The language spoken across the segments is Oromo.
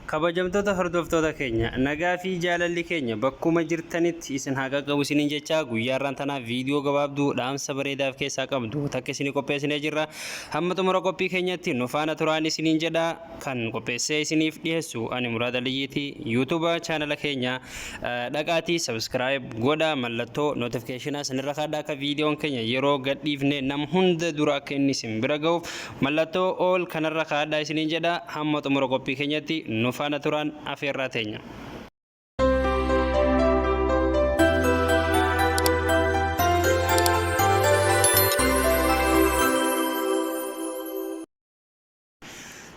kabajamtoota hordoftoota keenya nagaa fi jaalalli keenya bakkuma jirtanitti isin haqa qabu isiniin jechaa guyyaarraan tanaaf viidiyoo gabaabduu dhaamsa bareedaaf keessaa qabdu takka isinii qopheessinee jirra. Hamma xumura qophii keenyatti nu faana turaan isiniin jedha. Kan qopheessee isiniif dhiyeessu ani Muraad Aliyyiiti. YouTube chaanala keenya dhaqaatii subscribe godha, mallattoo notification isinirra kaadhaa akka viidiyoon keenya yeroo gadhiifne nam hunda dura akka inni isin bira ga'uuf mallattoo all kanarra kaadhaa isiniin jedha. Hamma xumura qophii keenyatti nu faana turaan afeerraa teenya.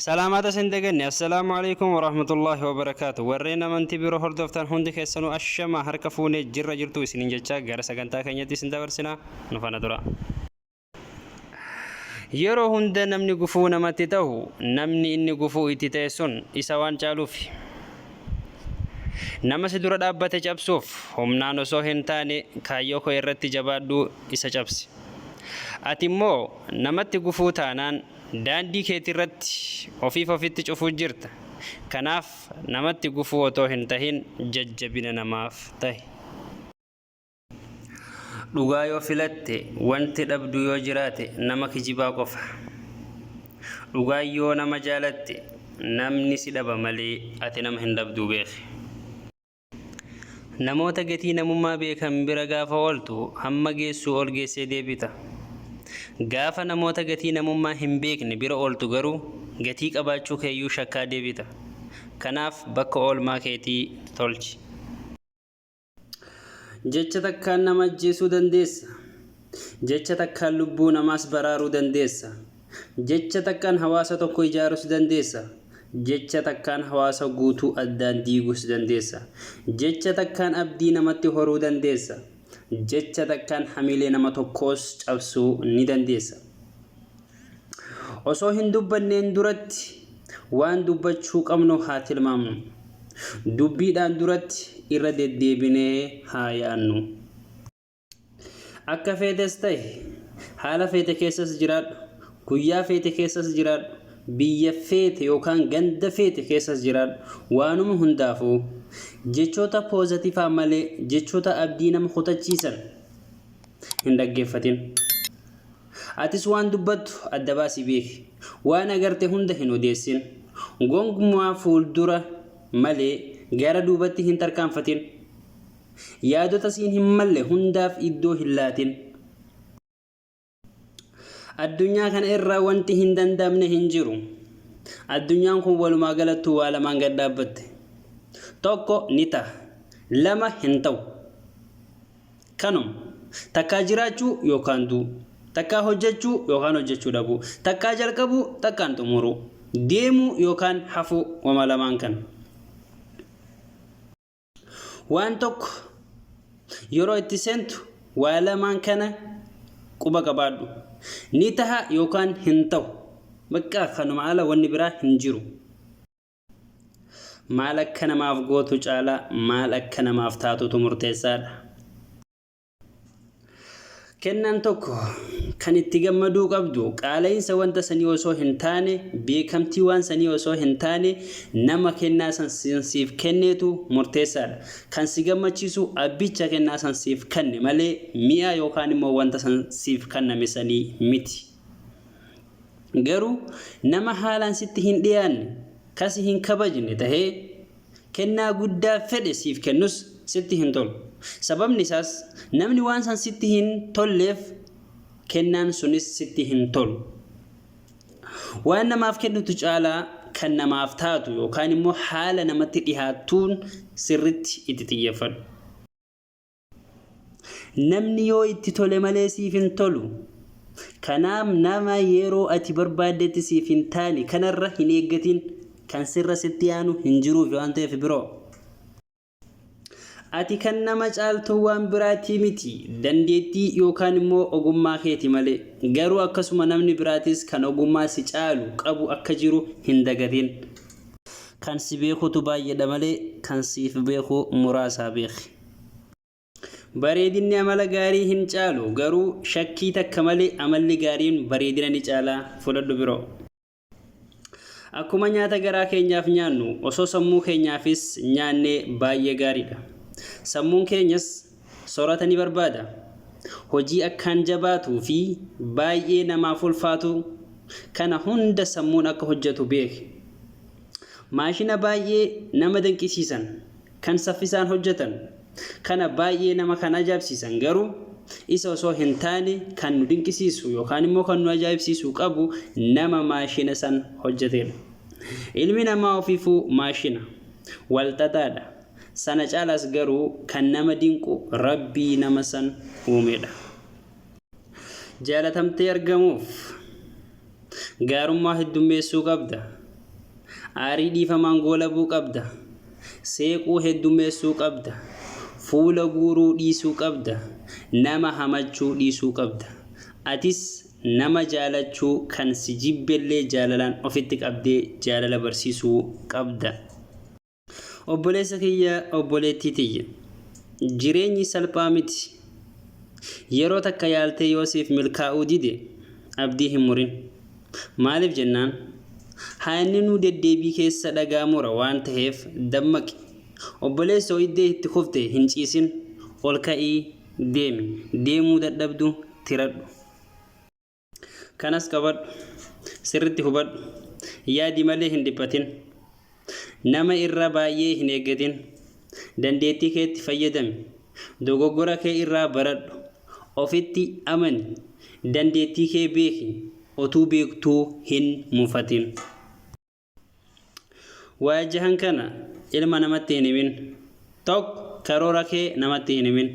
سلامات سندقني السلام عليكم ورحمة الله وبركاته. ورينا من تبيرو هردفتان هندي كيسانو الشما هركفوني جرى جرتو سنين جتشا غارسا كنتا كنيتي سندورسنا نفانا درا yeroo hunda namni gufuu namatti ta'u namni inni gufuu itti ta'e sun isa waan caaluufi nama si dura dhaabbate cabsuuf humnaan osoo hin taane kaayyoo koo irratti jabaadhu isa cabsi. Ati immoo namatti gufuu taanaan daandii keetii irratti ofitti cufuu jirta. Kanaaf namatti gufuu otoo hin tahin jajjabina namaaf ta'i. Dhugaa yoo filatte wanti dhabdu yoo jiraate nama kijibaa qofa. Dhugaa yoo nama jaalatte namni si dhaba malee ati nama hin dhabduu beeki. Namoota gatii namummaa beekan bira gaafa ooltu hamma geessu ol geessee deebita. Gaafa namoota gatii namummaa hin beekne bira ooltu garuu gatii qabaachuu keeyyuu shakkaa deebita. Kanaaf bakka oolmaa keetii tolchi. Jecha takkaan nama ajjeesuu dandeessa. Jecha takkaan lubbuu namaas baraaruu dandeessa. Jecha takkaan hawaasa tokko ijaaruu dandeessa. Jecha takkaan hawaasa guutuu addaan diiguus dandeessa. Jecha takkaan abdii namatti horuu dandeessa. Jecha takkaan hamilee nama tokkoos cabsuu ni dandeessa. Osoo hin dubbanneen duratti waan dubbachuu qabnu haa tilmaamnu. Dubbiidhaan duratti irra deddeebinee haa yaannu. Akka feetes ta'e haala feete keessas jiraadhu, guyyaa feete keessas jiraadhu, biyya feete yookaan ganda feete keessas jiraadhu, waanuma hundaafuu jechoota poozitiivaa malee jechoota abdii nama kutachiisan hin dhaggeeffatin. Atis waan dubbattu adda baasii beeki. Waan agarte hunda hin odeessin. Gonkumaa fuuldura malee gara duubatti hin tarkaanfatin. Yaadota siin hin malle hundaaf iddoo hin laatin. Addunyaa kana irraa wanti hin danda'amne hin jiru. Addunyaan kun walumaa galattuu waa lamaan gad dhaabbatte. Tokko ni ta'a, lama hin ta'u. Kanum takkaa jiraachuu yookaan du'u, takkaa hojjechuu yookaan hojjechuu dhabuu, takkaa jalqabuu takkaan xumuruu, deemuu yookaan hafuu wama lamaan kana. Waan tokko yeroo itti seentu waa lamaan kana quba qabaadhu. Ni ta'a yookaan hin ta'u. Bakka kanuma ala wanni biraa hin jiru. Maal akka namaaf gootu caalaa maal akka namaaf taatutu murteessaadha. Kennan tokko kan itti gammaduu qabdu qaala'insa wanta sanii osoo hin taane, beekamtii waan sanii osoo hin taane nama kennaa san siif kenneetu murteessaadha. Kan si gammachiisu abbicha kennaa san siif kenne malee mi'a yookaan immoo wanta san siif kenname sanii miti. Garuu nama haalaan sitti hin dhiyaanne, kasi hin kabajne tahee kennaa guddaa fedhe siif kennus sitti hin tolu. Sababni isaas namni waan san sitti hin tolleef kennaan sunis sitti hin tolu. Waan namaaf kennitu caalaa kan namaaf taatu yookaan immoo haala namatti dhihaatuun sirritti itti xiyyeeffadhu. Namni yoo itti tole malee siif hin tolu. Kanaaf nama yeroo ati barbaaddetti siif hin taane kanarra hin eeggatin, kan sirra sitti yaanu hin jiruuf waan ta'eef biroo. Ati kan nama caaltu waan biraatii miti, dandeettii yookaan immoo ogummaa keeti malee. Garuu akkasuma namni biraatis kan ogummaa si caalu qabu akka jiru hin dagatin. Kan si beekutu baay'eedha malee kan siif beeku muraasaa beeki. Bareedinni amala gaarii hin caalu, garuu shakkii takka malee amalli gaariin bareedina ni caalaa. Fudhadhu biroo. Akkuma nyaata garaa keenyaaf nyaannu osoo sammuu keenyaafis nyaannee baay'ee gaariidha. Sammuun keenyas soorata ni barbaada. Hojii akkaan jabaatuu fi baay'ee namaaf ulfaatu kana hunda sammuun akka hojjetu beeki. Maashina baay'ee nama danqisiisan kan saffisaan hojjetan kana baay'ee nama kan ajaa'ibsiisan garuu isa osoo hin taane kan nu dinqisiisu yookaan immoo kan nu ajaa'ibsiisu qabu nama maashina san hojjetedha. Ilmi namaa ofiifuu maashina walxaxaadha. Sana caalaas garuu kan nama dinqu Rabbii nama san uumedha. Jaalatamtee argamuuf gaarummaa heddummeessuu qabda. Aarii dhiifamaan goolabuu qabda. Seequu heddummeessuu qabda. Fuula guuruu dhiisuu qabda. Nama hamachuu dhiisuu qabda. Atis nama jaalachuu kan si jibbellee jaalalaan ofitti qabdee jaalala barsiisuu qabda. Obboleessa kiyya obboleettii tiyya. Jireenyi salphaa miti. Yeroo takka yaaltee Yoosiif milkaa'uu dide abdii hin murin. Maaliif jennaan? Haanni nu deddeebii keessa dhagaamura waan ta'eef dammaqi. Obboleessa iddee itti kufte hin ciisin. Ol ka'ii deemi. Deemuu dadhabdu tiradhu. Kanas qabadhu. Sirritti hubadhu. Yaadi malee hin dhiphatin. Nama irraa baay'ee hin eeggatin. Dandeettii keetti fayyadami. Dogoggora kee irraa baradhu. Ofitti amani. Dandeettii kee beeki. Otuu beektuu hin mufatin. Waajahan kana ilma namatti hin himin. Tokko karoora kee namatti hin himin.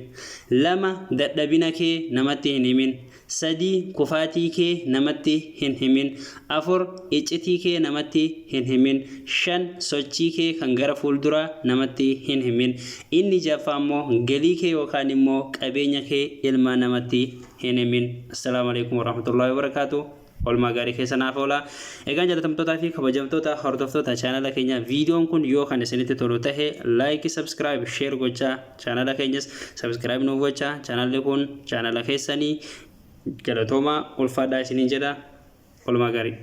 2 dadhabina kee namatti hin himin. 3 kufaatii kee namatti hin himin. 4 iccitii kee namatti hin himin. 5 sochii kee kan gara fuulduraa namatti hin himin. Inni 6 ammoo galii kee yookaan immoo qabeenya kee ilma namatti hin himin. Assalaamu alaykum warahmatullahi wabarakatuh. Olmaa gaarii keessa naaf oola. Egaan jaalatamtootaa fi kabajamtoota hordoftoota chaanala keenya viidiyoon kun yoo kan isinitti tolu tahe like, subscribe, share gochaa chaanala keenyas subscribe nuuf gochaa. Chaanalli kun chaanala keessanii galatooma ulfaadhaa isiniin jedha. Olmaa gaarii.